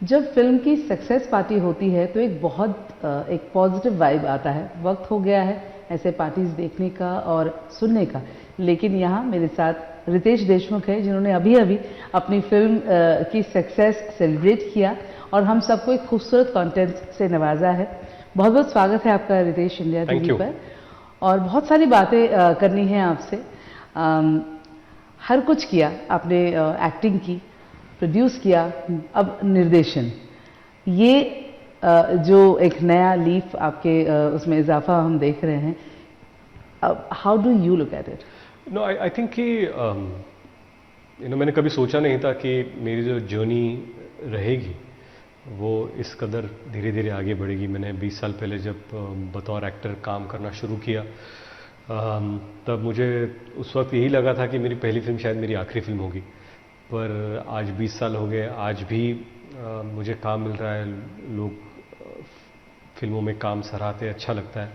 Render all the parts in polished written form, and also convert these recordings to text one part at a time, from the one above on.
जब फिल्म की success party होती है तो एक बहुत एक पॉजिटिव वाइब आता है। वक्त हो गया है ऐसे पार्टीज देखने का और सुनने का, लेकिन यहाँ मेरे साथ रितेश देशमुख है जिन्होंने अभी अभी अपनी फिल्म की सक्सेस सेलिब्रेट किया और हम सबको एक खूबसूरत कंटेंट से नवाजा है। बहुत बहुत स्वागत है आपका रितेश इंडिया टीवी पर। और बहुत सारी बातें करनी है आपसे। हर कुछ किया आपने, एक्टिंग की, प्रोड्यूस किया, अब निर्देशन। ये जो एक नया लीफ आपके उसमें इजाफा हम देख रहे हैं, how do you look at it? No, I think कि मैंने कभी सोचा नहीं था कि मेरी जो जर्नी रहेगी वो इस कदर धीरे धीरे आगे बढ़ेगी। मैंने 20 साल पहले जब बतौर एक्टर काम करना शुरू किया तब मुझे उस वक्त यही लगा था कि मेरी पहली फिल्म शायद मेरी आखिरी फिल्म होगी। पर आज 20 साल हो गए, आज भी मुझे काम मिल रहा है, लोग फिल्मों में काम सराहते, अच्छा लगता है।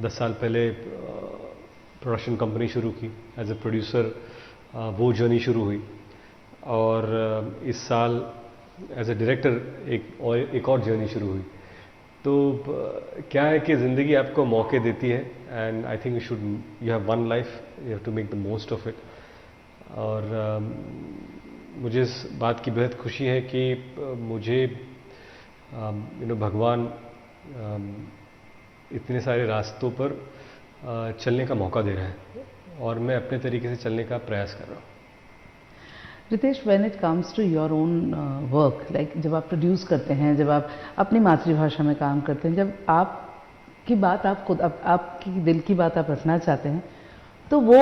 10 साल पहले प्रोडक्शन कंपनी शुरू की, एज ए प्रोड्यूसर वो जर्नी शुरू हुई और इस साल एज ए डायरेक्टर एक और जर्नी शुरू हुई। तो क्या है कि ज़िंदगी आपको मौके देती है and I think you have one life, you have to make the most of it. और मुझे इस बात की बेहद खुशी है कि मुझे भगवान इतने सारे रास्तों पर चलने का मौका दे रहा है और मैं अपने तरीके से चलने का प्रयास कर रहा हूँ। Ritesh, when it comes to your own work, like जब आप प्रोड्यूस करते हैं, जब आप अपनी मातृभाषा में काम करते हैं, जब आपकी बात आप खुद आपकी दिल की बात आप रखना चाहते हैं तो वो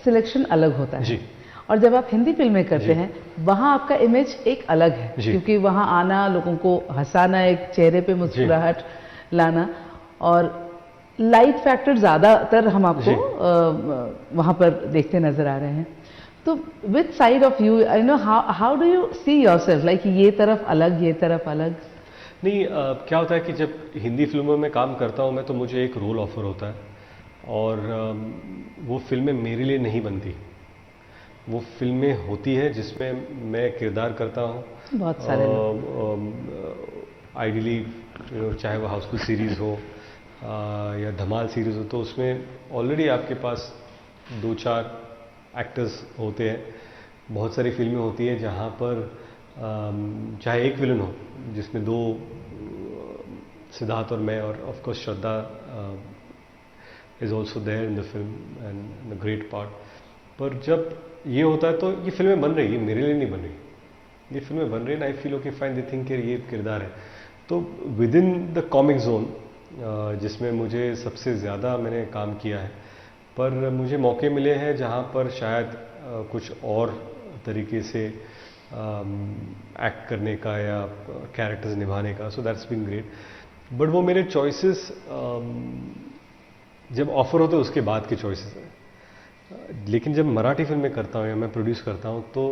सिलेक्शन अलग होता है जी। और जब आप हिंदी फिल्में करते हैं वहाँ आपका इमेज एक अलग है, क्योंकि वहाँ आना, लोगों को हंसाना, एक चेहरे पे मुस्कुराहट लाना और लाइट फैक्टर ज़्यादातर हम आपको वहाँ पर देखते नज़र आ रहे हैं। तो which side of you know how do you see yourself, like ये तरफ अलग, ये तरफ अलग? नहीं, क्या होता है कि जब हिंदी फिल्मों में काम करता हूँ मैं तो मुझे एक रोल ऑफर होता है और वो फिल्में मेरे लिए नहीं बनती। वो फिल्में होती है जिसमें मैं किरदार करता हूँ। बहुत सारे आइडियली चाहे वो हाउसफुल सीरीज़ हो या धमाल सीरीज़ हो, तो उसमें ऑलरेडी आपके पास 2-4 एक्टर्स होते हैं। बहुत सारी फिल्में होती हैं जहाँ पर चाहे एक विलन हो जिसमें 2 सिद्धार्थ और मैं, और of course Shraddha is also there in the film and the great part. पर जब ये होता है तो ये फिल्में बन रही है, मेरे लिए नहीं बन रही, ये फिल्में बन रही है। I feel okay fine, they think ये किरदार है। तो with in the comic zone जिसमें मुझे सबसे ज़्यादा मैंने काम किया है, पर मुझे मौके मिले हैं जहाँ पर शायद कुछ और तरीके से एक्ट करने का या कैरेक्टर्स निभाने का। So that's been great. But वो मेरे चॉइसेस जब ऑफर होते हैं उसके बाद के चॉइसेस हैं। लेकिन जब मराठी फिल्में करता हूँ या मैं प्रोड्यूस करता हूँ तो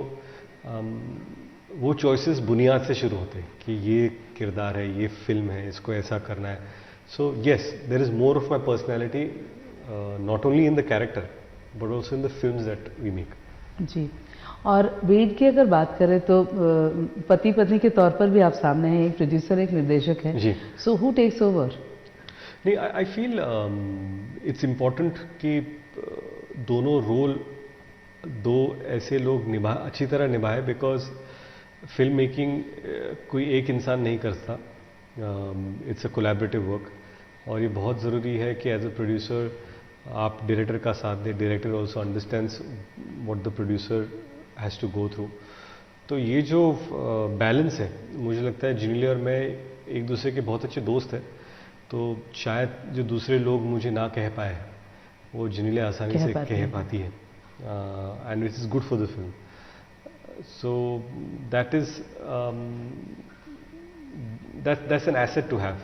वो चॉइसेस बुनियाद से शुरू होते हैं कि ये किरदार है, ये फिल्म है, इसको ऐसा करना है। So yes, there is more of my personality not only in the character but also in the films that we make. जी। और वेट की अगर बात करें तो पति पत्नी के तौर पर भी आप सामने हैं, एक प्रोड्यूसर, एक निर्देशक है। जी। So who takes over? नहीं, आई फील इट्स इम्पॉर्टेंट कि दोनों रोल 2 ऐसे लोग अच्छी तरह निभाए, बिकॉज फिल्म मेकिंग कोई एक इंसान नहीं करता, इट्स अ कोलैबोरेटिव वर्क। और ये बहुत ज़रूरी है कि एज अ प्रोड्यूसर आप डायरेक्टर का साथ दें, director also understands what the producer has to go through. तो ये जो बैलेंस है, मुझे लगता है जिनीली और मैं एक दूसरे के बहुत अच्छे दोस्त हैं, तो शायद जो दूसरे लोग मुझे ना कह पाए वो जिनीली आसानी से कह पाती है, and it is good for the film. So that is that's an asset to have.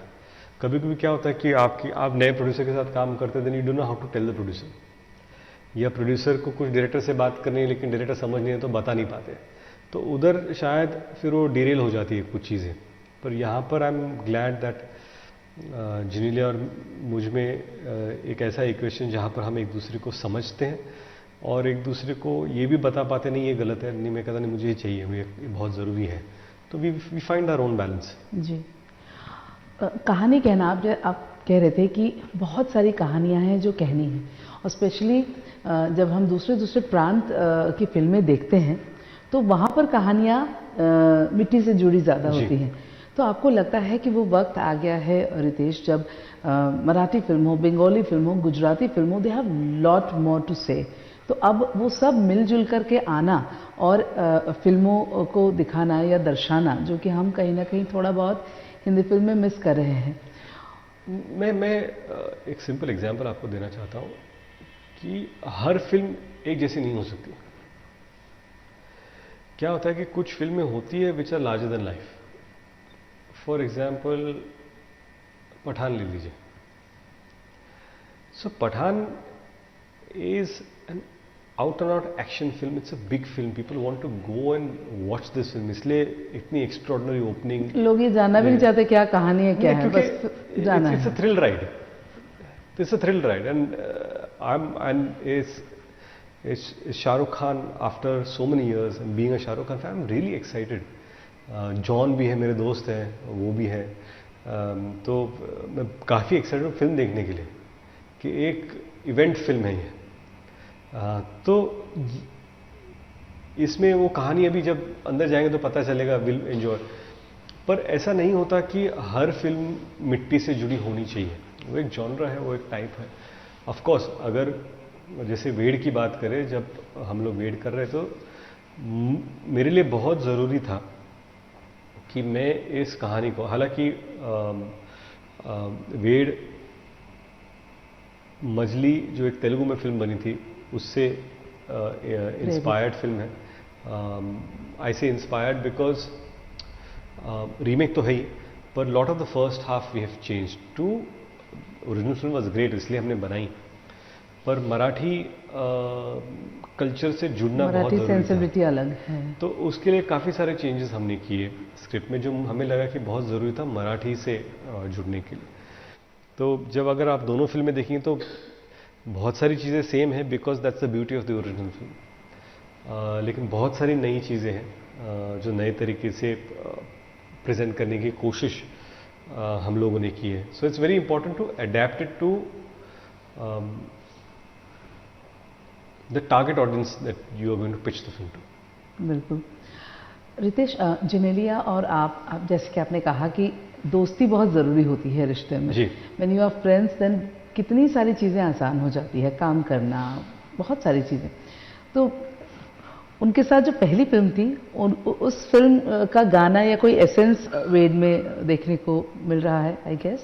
कभी कभी क्या होता है कि आप नए प्रोड्यूसर के साथ काम करते हैं, then you don't know how to tell the producer, या प्रोड्यूसर को कुछ डायरेक्टर से बात करनी है लेकिन डायरेक्टर समझ नहीं है तो बता नहीं पाते, तो उधर शायद फिर वो डिरेल हो जाती है कुछ चीज़ें। पर यहाँ पर आई एम ग्लैड दैट जिनीली और मुझ में एक ऐसा इक्वेशन जहाँ पर हम एक दूसरे को समझते हैं और एक दूसरे को ये भी बता पाते नहीं ये गलत है, नहीं मैं कहता नहीं मुझे ये चाहिए, ये बहुत ज़रूरी है। तो we find our own balance. जी। कहानी कहना, आप कह रहे थे कि बहुत सारी कहानियां हैं जो कहनी हैं, और स्पेशली जब हम दूसरे दूसरे प्रांत की फिल्में देखते हैं तो वहाँ पर कहानियाँ मिट्टी से जुड़ी ज़्यादा होती हैं। तो आपको लगता है कि वो वक्त आ गया है रितेश, जब मराठी फिल्म हो, बंगाली फिल्म हो, गुजराती फिल्म हो, they have lot more to say, तो अब वो सब मिलजुल करके आना और फिल्मों को दिखाना या दर्शाना, जो कि हम कहीं ना कहीं थोड़ा बहुत हिंदी फिल्म में मिस कर रहे हैं। मैं एक सिंपल एग्जांपल आपको देना चाहता हूँ कि हर फिल्म एक जैसी नहीं हो सकती। क्या होता है कि कुछ फिल्में होती है which are larger than life. For example Pathaan ले लीजिए। So Pathaan is an out and out action film, it's a big film, people want to go and watch this film, इसलिए इतनी एक्स्ट्रॉर्डिनरी ओपनिंग। लोग ये जानना भी नहीं चाहते क्या कहानी है, क्या है, बस जाना है। It's a thrill ride, it's a thrill ride, and it's Shahrukh Khan after so many years, and being a Shahrukh Khan fan I am really excited. John भी है, मेरे दोस्त हैं, वो भी है, तो मैं काफ़ी एक्साइटेड हूँ फिल्म देखने के लिए कि एक इवेंट फिल्म है ये। तो इसमें वो कहानी अभी जब अंदर जाएंगे तो पता चलेगा, विल एंजॉय। पर ऐसा नहीं होता कि हर फिल्म मिट्टी से जुड़ी होनी चाहिए, वो एक जॉनर है, वो एक टाइप है। ऑफ कोर्स अगर जैसे वेड की बात करें, जब हम लोग वेड कर रहे तो मेरे लिए बहुत ज़रूरी था कि मैं इस कहानी को, हालांकि वेड मजली जो एक तेलुगु में फिल्म बनी थी उससे इंस्पायर्ड फिल्म है। आई से इंस्पायर्ड बिकॉज रीमेक तो है ही, पर lot of the first half we have change to, original film was great इसलिए हमने बनाई, पर मराठी कल्चर से जुड़ना बहुत जरूरी था। सेंसिबिलिटी अलग है, तो उसके लिए काफ़ी सारे चेंजेस हमने किए स्क्रिप्ट में, जो हमें लगा कि बहुत ज़रूरी था मराठी से जुड़ने के लिए। तो जब अगर आप दोनों फिल्में देखेंगे तो बहुत सारी चीज़ें सेम हैं, because that's the beauty of the original film, लेकिन बहुत सारी नई चीज़ें हैं जो नए तरीके से प्रेजेंट करने की कोशिश हम लोगों ने की है। So it's very important to adapt it to the target audience that you are going to pitch the film to. बिल्कुल। रितेश, जेनेलिया और आप जैसे कि आपने कहा कि दोस्ती बहुत ज़रूरी होती है रिश्ते में। When you are friends then कितनी सारी चीज़ें आसान हो जाती है, काम करना, बहुत सारी चीज़ें। तो उनके साथ जो पहली फिल्म थी, उस फिल्म का गाना या कोई एसेंस वेड में देखने को मिल रहा है, आई गेस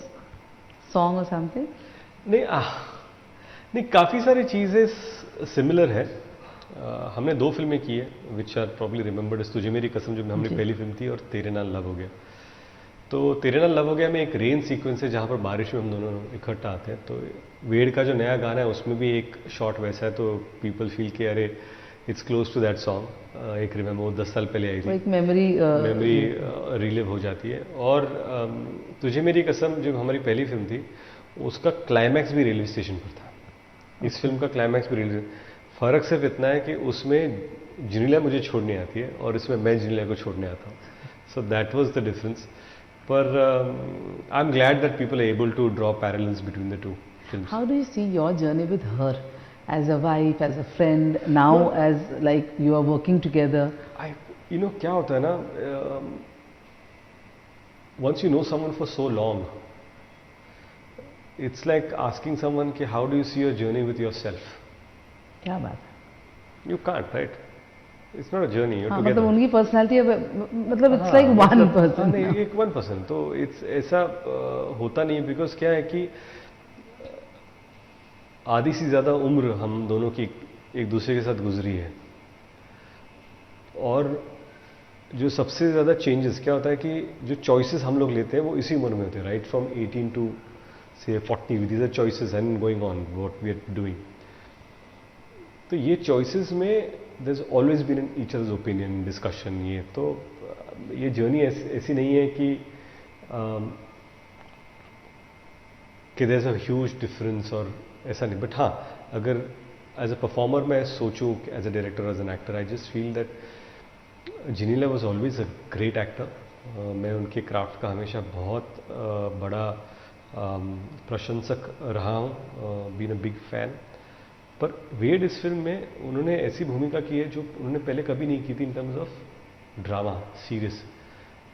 सॉन्ग और समथिंग? नहीं, काफ़ी सारी चीज़ें सिमिलर है। हमने दो फिल्में की है विच आर प्रॉब्ली रिमेंबर्ड, इस तुझे मेरी कसम जो हमारी पहली फिल्म थी, और तेरे नाल लव हो गया। तो तेरे नाल लव हो गया में एक रेन सीक्वेंस है जहाँ पर बारिश में हम दोनों इकट्ठा आते हैं। तो वेड का जो नया गाना है उसमें भी एक शॉट वैसा है, तो पीपल फील के अरे it's close to that song. एक रिमेंबर, वो 10 साल पहले आई थी, एक मेमोरी रिलीव हो जाती है। और तुझे मेरी कसम जो हमारी पहली फिल्म थी उसका क्लाइमैक्स भी रेलवे स्टेशन पर था। इस फिल्म का क्लाइमैक्स भी रेलवे, फ़र्क सिर्फ इतना है कि उसमें जिनीला मुझे छोड़ने आती है और इसमें मैं जिनीला को छोड़ने आता हूँ। So that was the difference. पर I am glad that people are able to draw parallels between the two films. How do you see your journey with her as a wife, as a friend, now as like you are working together? You know क्या होता है ना, once you know someone for so long, it's like asking someone कि how do you see your journey with your self. क्या बात है, you can't, right? It's not a journey, you together. मतलब उनकी पर्सनालिटी मतलब इट्स लाइक वन पर्सन। नहीं, एक one person तो इट्स ऐसा होता नहीं, बिकॉज क्या है कि आधी से ज़्यादा उम्र हम दोनों की एक दूसरे के साथ गुजरी है। और जो सबसे ज़्यादा चेंजेस क्या होता है कि जो चॉइसेस हम लोग लेते हैं वो इसी उम्र में होते हैं, राइट फ्रॉम 18 टू से 40, these are choices and going on what we are doing. तो ये चॉइसेस में there is always been each other's opinion, discussion. ये तो ये जर्नी ऐसी नहीं है कि there is a huge difference और ऐसा नहीं। बट हाँ, अगर एज अ परफॉर्मर मैं सोचूं as a director, as an actor, I just feel that Genelia was always a great actor. मैं उनके क्राफ्ट का हमेशा बहुत बड़ा प्रशंसक रहा हूँ, बीन अ बिग फैन. पर वेड इस फिल्म में उन्होंने ऐसी भूमिका की है जो उन्होंने पहले कभी नहीं की थी in terms of drama, serious.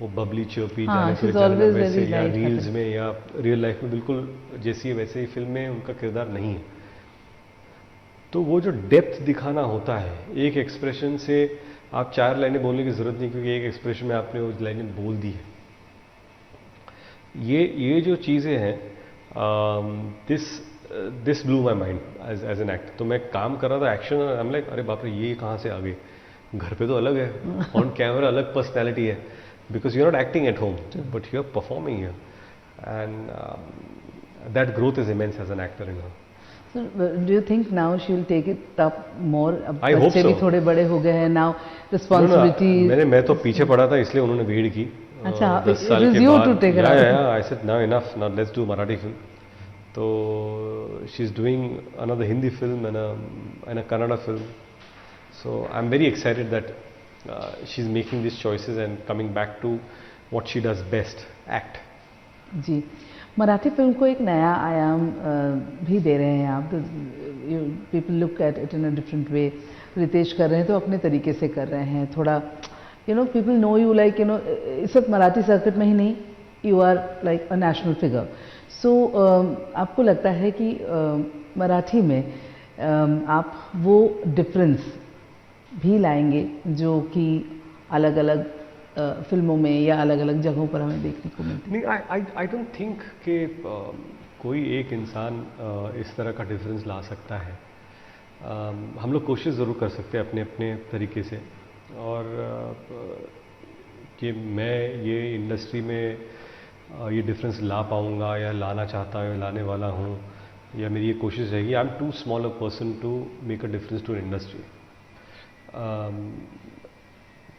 वो बबली चर्पी जाने she's चले जाने always वैसे, very या light रील्स hearted. में या रियल लाइफ में बिल्कुल जैसी है वैसे ही फिल्म में उनका किरदार नहीं है. तो वो जो डेप्थ दिखाना होता है, एक एक्सप्रेशन से आप 4 लाइनें बोलने की जरूरत नहीं, क्योंकि एक एक्सप्रेशन में आपने वो लाइनें बोल दी है. ये जो चीज़ें हैं, this blew my mind as an act. तो मैं काम कर रहा था एक्शन, आई एम लाइक अरे बाप रे ये कहाँ से आ गए. घर पे तो अलग है, ऑन कैमरा अलग पर्सनैलिटी है, because you are not acting at home but you are performing here, and that growth is immense as an actor in her. So, do you think now she will take it up more? अब I hope बच्चे भी so. थोड़े बड़े हो गए हैं now, responsibilities. मैं तो पीछे पड़ा था इसलिए उन्होंने वेड की. अच्छा, 10 it साल was के you बाद. to take her या out. I said now enough, now let's do Marathi film. तो she is doing another Hindi film and a Kannada film. So I am very excited that she is making this choices and coming back to what she does best, act. जी, Marathi film को एक नया आयाम भी दे रहे हैं आप. People look at it in a different way. Riteish कर रहे हैं तो अपने तरीके से कर रहे हैं. थोड़ा पीपल नो यू लाइक इस वक्त मराठी सर्किट में ही नहीं, you are like a national figure. So आपको लगता है कि मराठी में आप वो डिफरेंस भी लाएंगे जो कि अलग अलग फिल्मों में या अलग अलग जगहों पर हमें देखने को मिलती है? नहीं, आई डोंट थिंक कि कोई एक इंसान इस तरह का डिफरेंस ला सकता है. हम लोग कोशिश ज़रूर कर सकते हैं अपने अपने तरीके से, और कि मैं ये इंडस्ट्री में ये डिफरेंस ला पाऊँगा या लाना चाहता हूँ, लाने वाला हूँ, या मेरी ये कोशिश रहेगी. I am too small a person to make a difference to industry.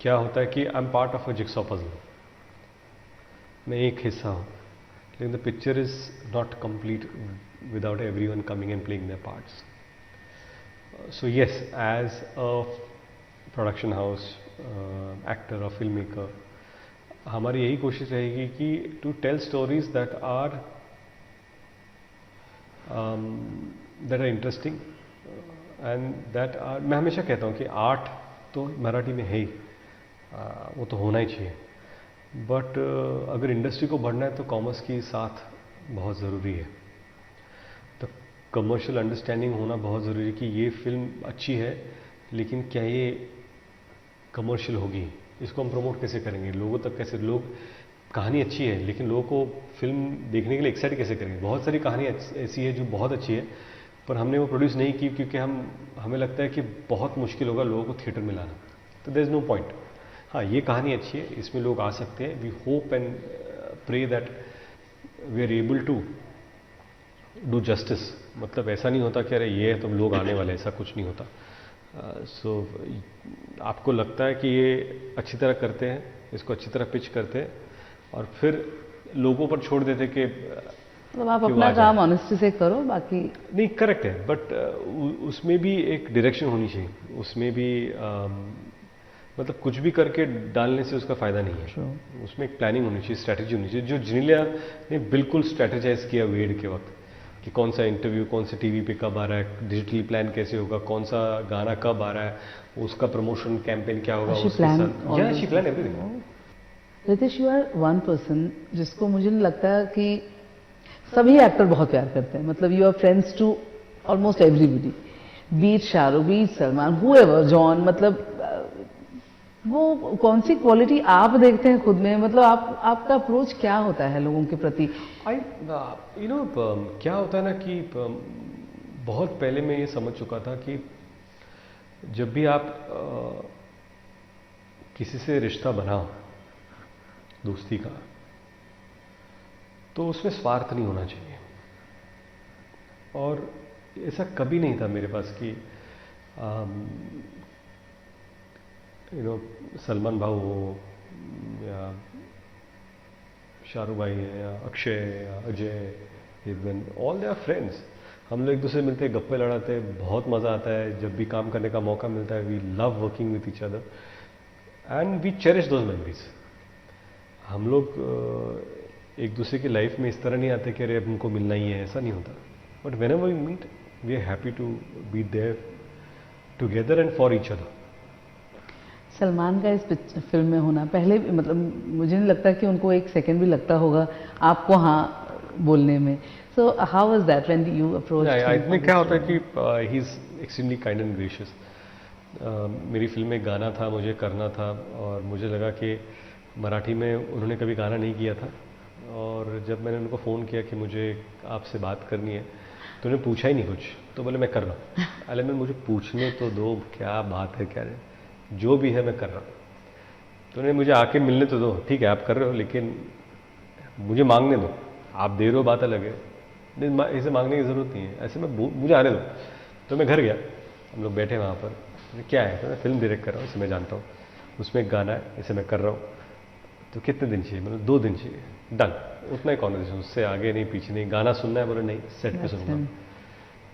क्या होता है कि I am part of a jigsaw puzzle. मैं एक हिस्सा हूँ, लेकिन the picture is not complete without everyone coming and playing their parts. So yes, as a production house, actor और फिल्म मेकर, हमारी यही कोशिश रहेगी कि to tell stories that are interesting and that are. मैं हमेशा कहता हूँ कि आर्ट तो मराठी में है ही, वो तो होना ही चाहिए. बट अगर इंडस्ट्री को बढ़ना है तो कॉमर्स की साथ बहुत ज़रूरी है. तो कमर्शियल अंडरस्टैंडिंग होना बहुत ज़रूरी है कि ये फिल्म अच्छी है, लेकिन क्या ये कमर्शियल होगी, इसको हम प्रमोट कैसे करेंगे, लोगों तक कैसे. लोग, कहानी अच्छी है लेकिन लोगों को फिल्म देखने के लिए एक्साइट कैसे करेंगे. बहुत सारी कहानी ऐसी है जो बहुत अच्छी है, पर हमने वो प्रोड्यूस नहीं की क्योंकि हमें लगता है कि बहुत मुश्किल होगा लोगों को थिएटर में लाना. तो देयर इज़ नो पॉइंट. हाँ, ये कहानी अच्छी है, इसमें लोग आ सकते हैं. We hope and pray that we are able to do justice. मतलब ऐसा नहीं होता कि अरे ये है तो लोग आने वाले, ऐसा कुछ नहीं होता. सो आपको लगता है कि ये अच्छी तरह करते हैं, इसको अच्छी तरह पिच करते हैं, और फिर लोगों पर छोड़ देते कि मतलब आप अपना काम ऑनेस्टी से करो, बाकी नहीं. करेक्ट है, बट उसमें भी एक डायरेक्शन होनी चाहिए. उसमें भी मतलब कुछ भी करके डालने से उसका फ़ायदा नहीं है. उसमें एक प्लानिंग होनी चाहिए, स्ट्रैटेजी होनी चाहिए, जो जिनीला ने बिल्कुल स्ट्रैटेजाइज किया वेड के वक्त, कि कौन सा इंटरव्यू कौन से टीवी पे कब आ रहा है, डिजिटली प्लान कैसे होगा, कौन सा गाना कब आ रहा है, उसका प्रमोशन कैंपेन क्या होगा, उसके साथ she plan everything. Ritesh, you are one person जिसको मुझे नहीं लगता कि सभी एक्टर बहुत प्यार करते हैं. मतलब you are friends to almost everybody, be it Shahrukh, be it Salman, whoever, John. मतलब वो कौन सी क्वालिटी आप देखते हैं खुद में? मतलब आपका अप्रोच क्या होता है लोगों के प्रति? क्या होता है ना कि बहुत पहले मैं ये समझ चुका था कि जब भी आप किसी से रिश्ता बनाओ दोस्ती का, तो उसमें स्वार्थ नहीं होना चाहिए. और ऐसा कभी नहीं था मेरे पास कि सलमान भाऊ हो या शाहरुख भाई है या अक्षय या Ajay, even all they are friends. हम लोग एक दूसरे मिलते हैं, गप्पे लड़ाते हैं, बहुत मज़ा आता है. जब भी काम करने का मौका मिलता है, we love working with each other. And we cherish those memories. हम लोग एक दूसरे की लाइफ में इस तरह नहीं आते कि अरे अब उनको मिलना ही है, ऐसा नहीं होता। But whenever we meet we are happy to be there together and for each other. Salman का इस फिल्म में होना पहले मतलब मुझे नहीं लगता कि उनको एक सेकंड भी लगता होगा आपको हाँ बोलने में। So how was that when you approached? इसमें क्या होता है कि he is extremely kind and gracious. मेरी फिल्म में गाना था, मुझे करना था, और मुझे लगा कि मराठी में उन्होंने कभी गाना नहीं किया था। और जब मैंने उनको फ़ोन किया कि मुझे आपसे बात करनी है, तो उन्होंने पूछा ही नहीं कुछ, तो बोले मैं कर रहा हूँ। अरे मैं मुझे पूछने तो दो, क्या बात है, क्या है, जो भी है मैं कर रहा हूँ। तो उन्होंने मुझे आके मिलने तो दो, ठीक है आप कर रहे हो लेकिन मुझे मांगने दो। आप दे रहे हो बात अलग है, इसे मांगने की ज़रूरत नहीं है, ऐसे में मुझे आने दो। तो मैं घर गया, हम लोग बैठे वहाँ पर, क्या है, तो मैं फिल्म डायरेक्ट कर रहा हूँ, इसे मैं जानता हूँ, उसमें एक गाना है, इसे मैं कर रहा हूँ, तो कितने दिन चाहिए, मतलब 2 दिन चाहिए, डन। उतना ही कॉन्वर्सेशन, उससे आगे नहीं पीछे नहीं। गाना सुनना है, बोले नहीं सेट पे सुनना।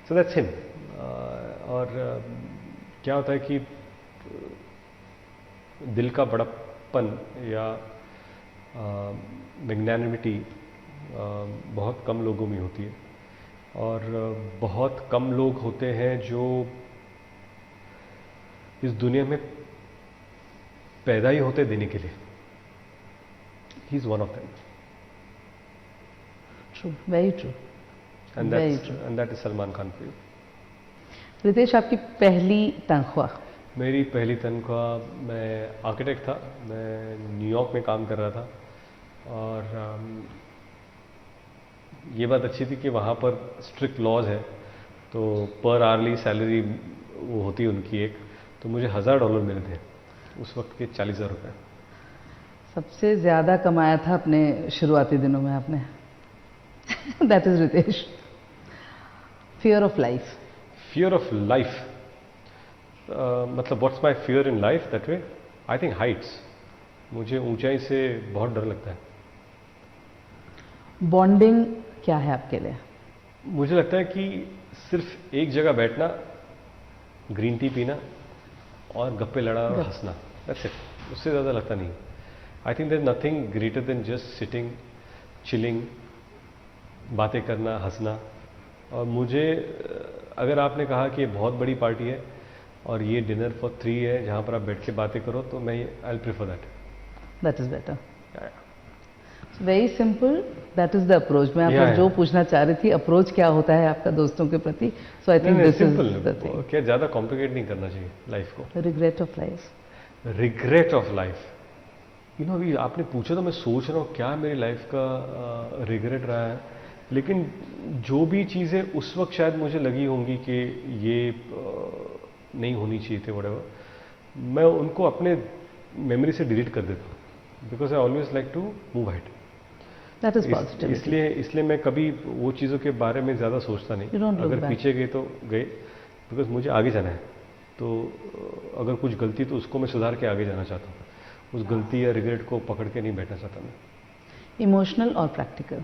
So that's him. और क्या होता है कि दिल का बड़प्पन या मैग्नानिमिटी बहुत कम लोगों में होती है, और बहुत कम लोग होते हैं जो इस दुनिया में पैदा ही होते देने के लिए। He is one of them. True, very true, and that is Salman Khan for you. Ritesh, आपकी पहली तनख्वाह? मेरी पहली तनख्वाह, मैं आर्किटेक्ट था, मैं न्यूयॉर्क में काम कर रहा था, और ये बात अच्छी थी कि वहाँ पर स्ट्रिक्ट लॉज है, तो पर आवर्ली सैलरी वो होती उनकी एक, तो मुझे $1000 मिले थे उस वक्त के, 40,000 रुपये। सबसे ज़्यादा कमाया था अपने शुरुआती दिनों में आपने। That is Riteish. Fear of life? Fear of life मतलब what's my fear in life that way? I think heights. मुझे ऊंचाई से बहुत डर लगता है। बॉन्डिंग क्या है आपके लिए? मुझे लगता है कि सिर्फ एक जगह बैठना, ग्रीन टी पीना और गप्पे लड़ा और हंसना, दैट्स इट। उससे ज़्यादा लगता नहीं। I think there is nothing greater than just sitting, chilling, बातें करना, हंसना। और मुझे, अगर आपने कहा कि ये बहुत बड़ी पार्टी है और ये डिनर फॉर 3 है जहाँ पर आप बैठ के बातें करो, तो मैं I will prefer that. That is better. Very simple, that is the approach. मैं आपको जो पूछना चाह रही थी, अप्रोच क्या होता है आपका दोस्तों के प्रति? So I think this is the thing. क्या ज़्यादा कॉम्प्लिकेट नहीं करना चाहिए लाइफ को। Regret of life? Regret of life, you know, अभी आपने पूछा तो मैं सोच रहा हूँ क्या मेरी लाइफ का रिग्रेट रहा है। लेकिन जो भी चीज़ें उस वक्त शायद मुझे लगी होंगी कि ये नहीं होनी चाहिए थे, व्हाटएवर, मैं उनको अपने मेमोरी से डिलीट कर देता हूँ, because I always like to move ahead. That is positive. इसलिए मैं कभी वो चीज़ों के बारे में ज़्यादा सोचता नहीं। अगर पीछे गए तो गए, बिकॉज मुझे आगे जाना है। तो अगर कुछ गलती तो उसको मैं सुधार के आगे जाना चाहता हूँ, उस गलती या रिग्रेट को पकड़ के नहीं बैठना चाहता मैं। इमोशनल और practical?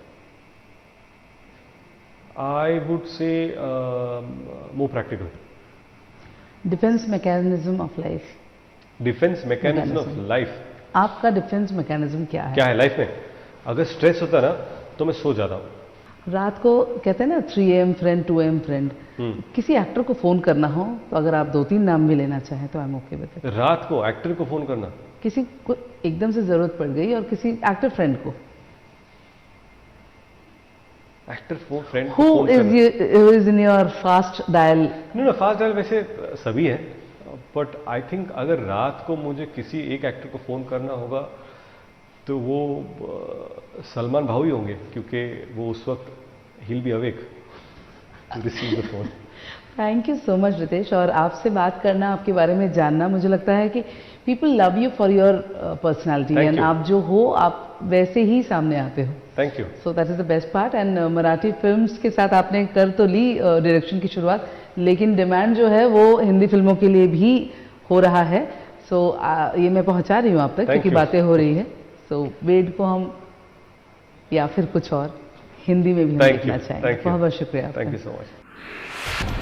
I would say more practical. Defence mechanism of life? Defence mechanism of life? आपका डिफेंस मैकेनिज्म क्या है? क्या है लाइफ में? अगर स्ट्रेस होता ना तो मैं सो जाता हूँ। रात को कहते हैं ना 3 AM फ्रेंड, 2 AM फ्रेंड, किसी एक्टर को फोन करना हो तो अगर आप 2-3 नाम भी लेना चाहें तो I am okay with it. रात को एक्टर को फोन करना? किसी को एकदम से जरूरत पड़ गई और किसी एक्टर फ्रेंड को। Actor friend who is in your fast dial? No, fast dial वैसे सभी है, बट आई थिंक अगर रात को मुझे किसी एक एक्टर को फोन करना होगा तो वो सलमान भाऊ ही होंगे, क्योंकि वो उस वक्त ही will be awake to receive the phone. Thank you so much Ritesh. और आपसे बात करना, आपके बारे में जानना, मुझे लगता है कि people love you for your personality, and आप जो हो आप वैसे ही सामने आते हो। Thank you. So that is the best part. And Marathi films के साथ आपने कर तो ली डायरेक्शन की शुरुआत, लेकिन डिमांड जो है वो हिंदी फिल्मों के लिए भी हो रहा है। सो ये मैं पहुंचा रही हूँ आप तक, क्योंकि बातें हो रही है। सो वेड को हम या फिर कुछ और हिंदी में भी हम देखना चाहेंगे। बहुत बहुत शुक्रिया। Thank you so much.